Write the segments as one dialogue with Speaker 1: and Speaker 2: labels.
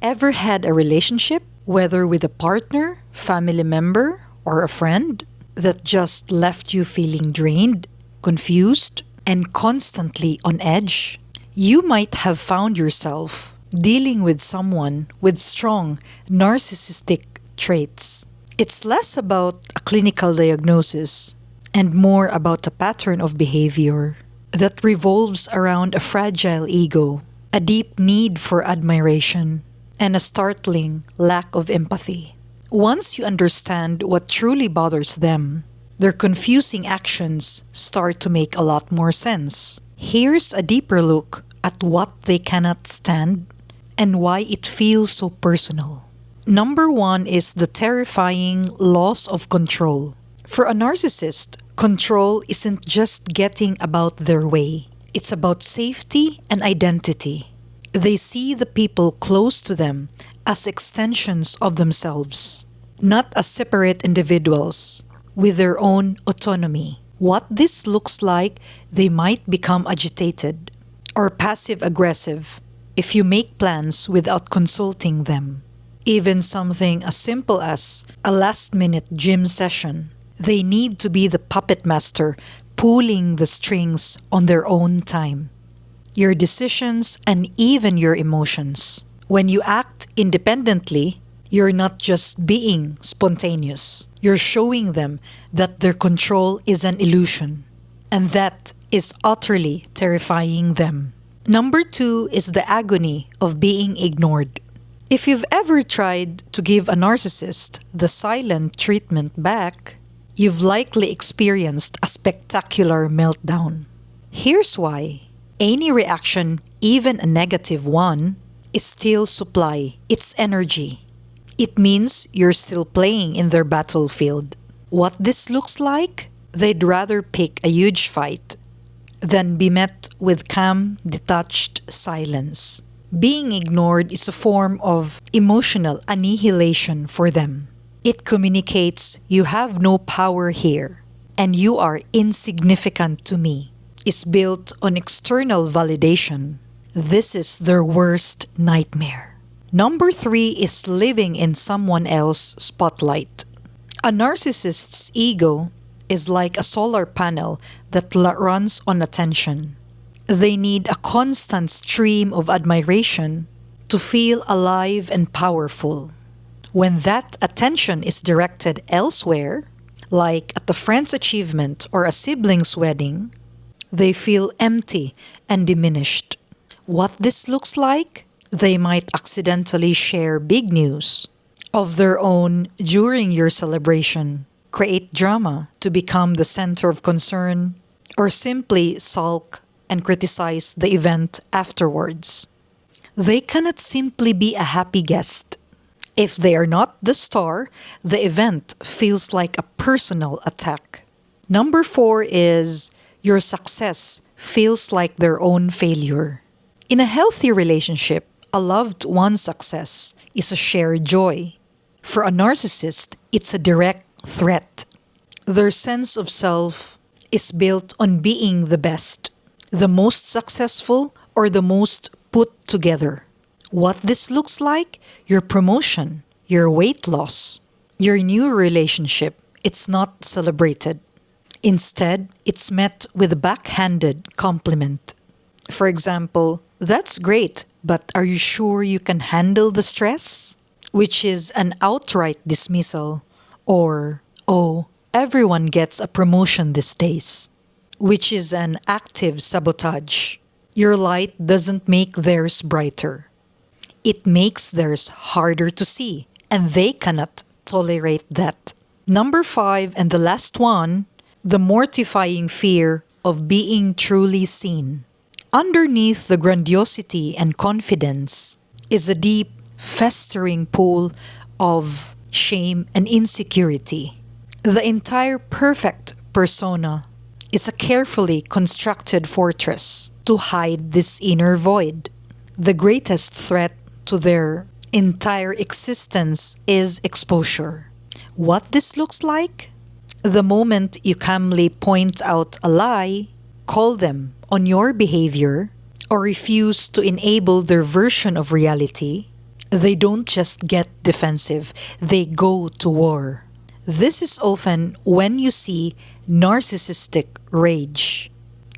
Speaker 1: Ever had a relationship, whether with a partner, family member, or a friend, that just left you feeling drained, confused, and constantly on edge? You might have found yourself dealing with someone with strong narcissistic traits. It's less about a clinical diagnosis and more about a pattern of behavior that revolves around a fragile ego, a deep need for admiration, and a startling lack of empathy. Once you understand what truly bothers them, their confusing actions start to make a lot more sense. Here's a deeper look at what they cannot stand and why it feels so personal. Number one is the terrifying loss of control. For a narcissist, control isn't just getting about their way. It's about safety and identity. They see the people close to them as extensions of themselves, not as separate individuals with their own autonomy. What this looks like, they might become agitated or passive-aggressive if you make plans without consulting them. Even something as simple as a last-minute gym session, they need to be the puppet master pulling the strings on their own time. Your decisions and even your emotions. When you act independently, you're not just being spontaneous. You're showing them that their control is an illusion, and that is utterly terrifying them. Number two is the agony of being ignored. If you've ever tried to give a narcissist the silent treatment back, you've likely experienced a spectacular meltdown. Here's why. Any reaction, even a negative one, is still supply. It's energy. It means you're still playing in their battlefield. What this looks like? They'd rather pick a huge fight than be met with calm, detached silence. Being ignored is a form of emotional annihilation for them. It communicates, you have no power here, and you are insignificant to me. Is built on external validation. This is their worst nightmare. Number three is living in someone else's spotlight. A narcissist's ego is like a solar panel that runs on attention. They need a constant stream of admiration to feel alive and powerful. When that attention is directed elsewhere, like at a friend's achievement or a sibling's wedding, they feel empty and diminished. What this looks like? They might accidentally share big news of their own during your celebration, create drama to become the center of concern, or simply sulk and criticize the event afterwards. They cannot simply be a happy guest. If they are not the star, the event feels like a personal attack. Number four is your success feels like their own failure. In a healthy relationship, a loved one's success is a shared joy. For a narcissist, it's a direct threat. Their sense of self is built on being the best, the most successful, or the most put together. What this looks like? Your promotion, your weight loss, your new relationship, it's not celebrated. Instead, it's met with a backhanded compliment. For example, that's great, but are you sure you can handle the stress? Which is an outright dismissal. Or, oh, everyone gets a promotion these days. Which is an active sabotage. Your light doesn't make theirs brighter. It makes theirs harder to see, and they cannot tolerate that. Number five, and the last one, the mortifying fear of being truly seen. Underneath the grandiosity and confidence is a deep, festering pool of shame and insecurity. The entire perfect persona is a carefully constructed fortress to hide this inner void. The greatest threat to their entire existence is exposure. What this looks like? The moment you calmly point out a lie, call them on your behavior, or refuse to enable their version of reality, They don't just get defensive, they go to war. This is often when you see narcissistic rage.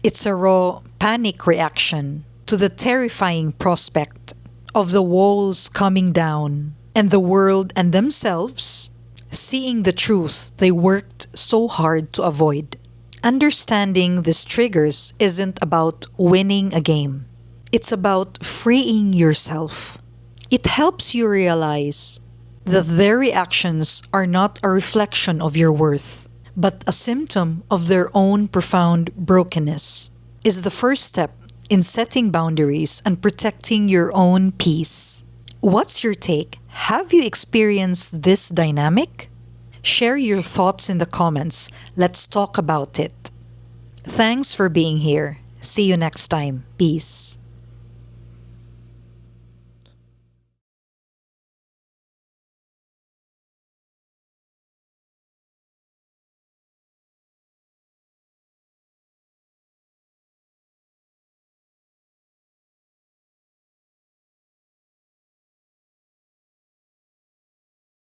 Speaker 1: It's a raw panic reaction to the terrifying prospect of the walls coming down and the world and themselves seeing the truth they worked so hard to avoid. Understanding these triggers isn't about winning a game. It's about freeing yourself. It helps you realize that their reactions are not a reflection of your worth, but a symptom of their own profound brokenness. Is the first step in setting boundaries and protecting your own peace. What's your take? Have you experienced this dynamic? Share your thoughts in the comments. Let's talk about it. Thanks for being here. See you next time. Peace.